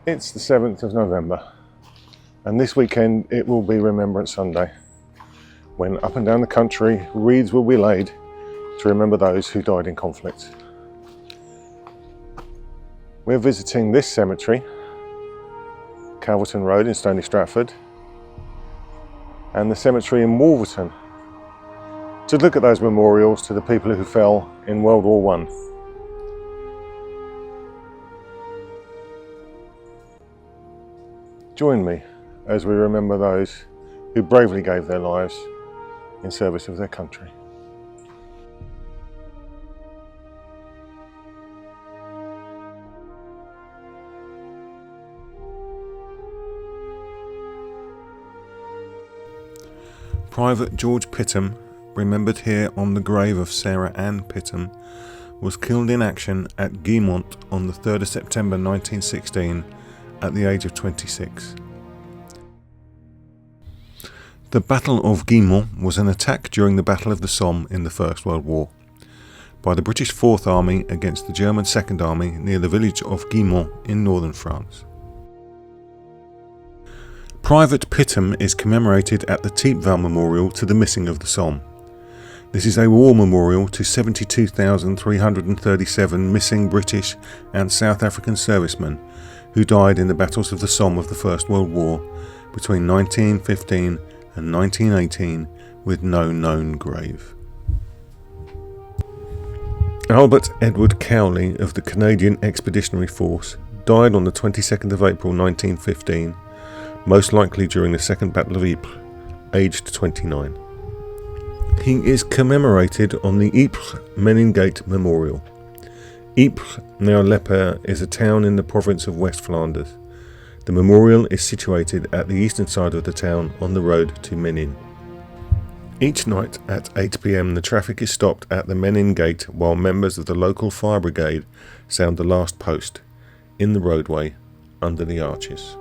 It's the 7th of November, and this weekend it will be Remembrance Sunday, when up and down the country wreaths will be laid to remember those who died in conflict. We're visiting this cemetery, Wolverton Road in Stony, Stratford, and the cemetery in Wolverton, to look at those memorials to the people who fell in World War I. Join me as we remember those who bravely gave their lives in service of their country. Private George Pittam, remembered here on the grave of Sarah Ann Pittam, was killed in action at Guillemont on the 3rd of September 1916 at the age of 26. The Battle of Guillemont was an attack during the Battle of the Somme in the First World War by the British Fourth Army against the German Second Army near the village of Guillemont in northern France. Private Pittam is commemorated at the Thiepval Memorial to the missing of the Somme. This is a war memorial to 72,337 missing British and South African servicemen who died in the battles of the Somme of the First World War between 1915 and 1918 with no known grave. Albert Edward Cowley of the Canadian Expeditionary Force died on the 22nd of April 1915, most likely during the Second Battle of Ypres, aged 29. He is commemorated on the Ypres Menin Gate Memorial. Ypres, now Leper, is a town in the province of West Flanders. The memorial is situated at the eastern side of the town on the road to Menin. Each night at 8 p.m. the traffic is stopped at the Menin Gate while members of the local fire brigade sound the last post in the roadway under the arches.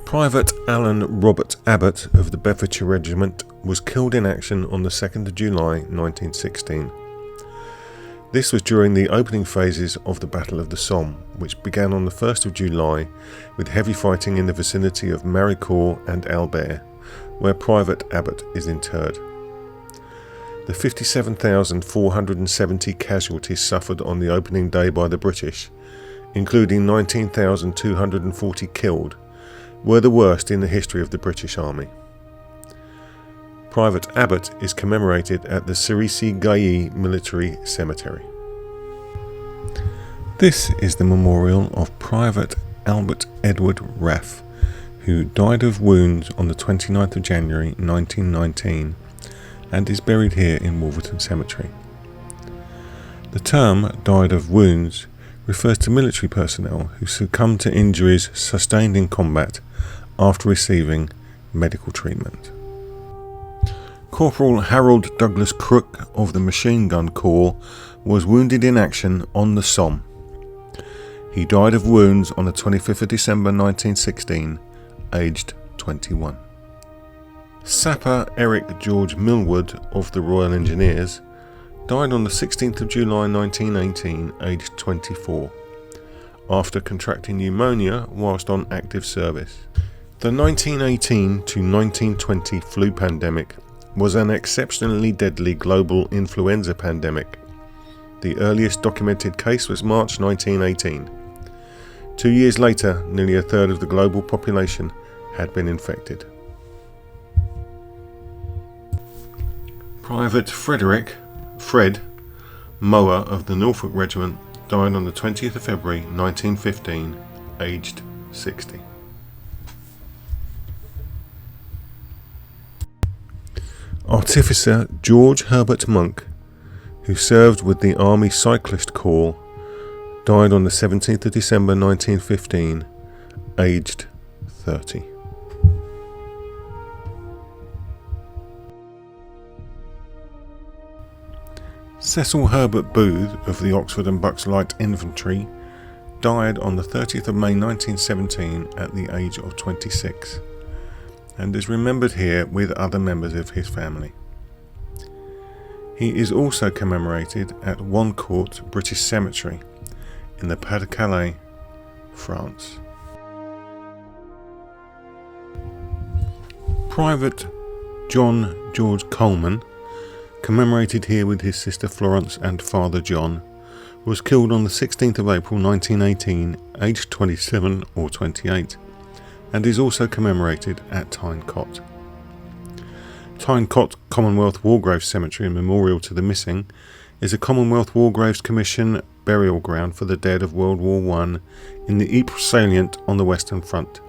Private Alan Robert Abbott of the Bedfordshire Regiment was killed in action on the 2nd of July 1916. This was during the opening phases of the Battle of the Somme, which began on the 1st of July with heavy fighting in the vicinity of Maricourt and Albert, where Private Abbott is interred. The 57,470 casualties suffered on the opening day by the British, including 19,240 killed, were the worst in the history of the British Army. Private Abbott is commemorated at the Cemeteries military cemetery. This is the memorial of Private Albert Edward Raffe, who died of wounds on the 29th of January 1919 and is buried here in Wolverton Cemetery. The term died of wounds refers to military personnel who succumbed to injuries sustained in combat after receiving medical treatment. Corporal Harold Douglas Crook of the Machine Gun Corps was wounded in action on the Somme. He died of wounds on the 25th of December 1916, aged 21. Sapper Eric George Millward of the Royal Engineers died on the 16th of July 1918, aged 24, after contracting pneumonia whilst on active service. The 1918 to 1920 flu pandemic was an exceptionally deadly global influenza pandemic. The earliest documented case was March 1918. 2 years later, nearly a third of the global population had been infected. Private Fred Mower of the Norfolk Regiment died on the 20th of February 1915, aged 60. Artificer George Herbert Monk, who served with the Army Cyclist Corps, died on the 17th of December 1915, aged 30. Cecil Herbert Booth of the Oxford and Bucks Light Infantry died on the 30th of May 1917 at the age of 26 and is remembered here with other members of his family. He is also commemorated at Wancourt British Cemetery in the Pas-de-Calais France. Private John George Coleman, commemorated here with his sister Florence and father John, was killed on the 16th of April 1918, aged 27 or 28, and is also commemorated at Tyne Cot. Tyne Cot Commonwealth War Graves Cemetery and Memorial to the Missing is a Commonwealth War Graves Commission burial ground for the dead of World War I in the Ypres salient on the Western Front.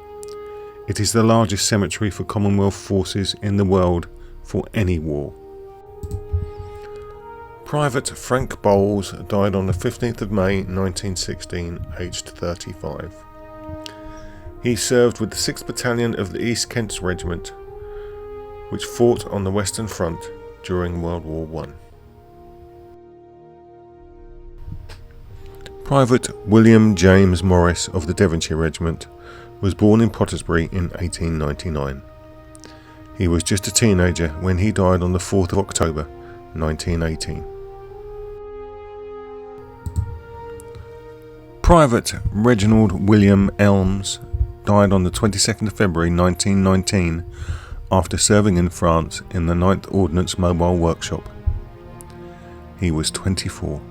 It is the largest cemetery for Commonwealth forces in the world for any war. Private Frank Bowles died on the 15th of May 1916, aged 35. He served with the 6th Battalion of the East Kents Regiment, which fought on the Western Front during World War I. Private William James Morris of the Devonshire Regiment was born in Pottersbury in 1899. He was just a teenager when he died on the 4th of October 1918. Private Reginald William Elmes died on the 22nd of February 1919 after serving in France in the 9th Ordnance Mobile Workshop. He was 24.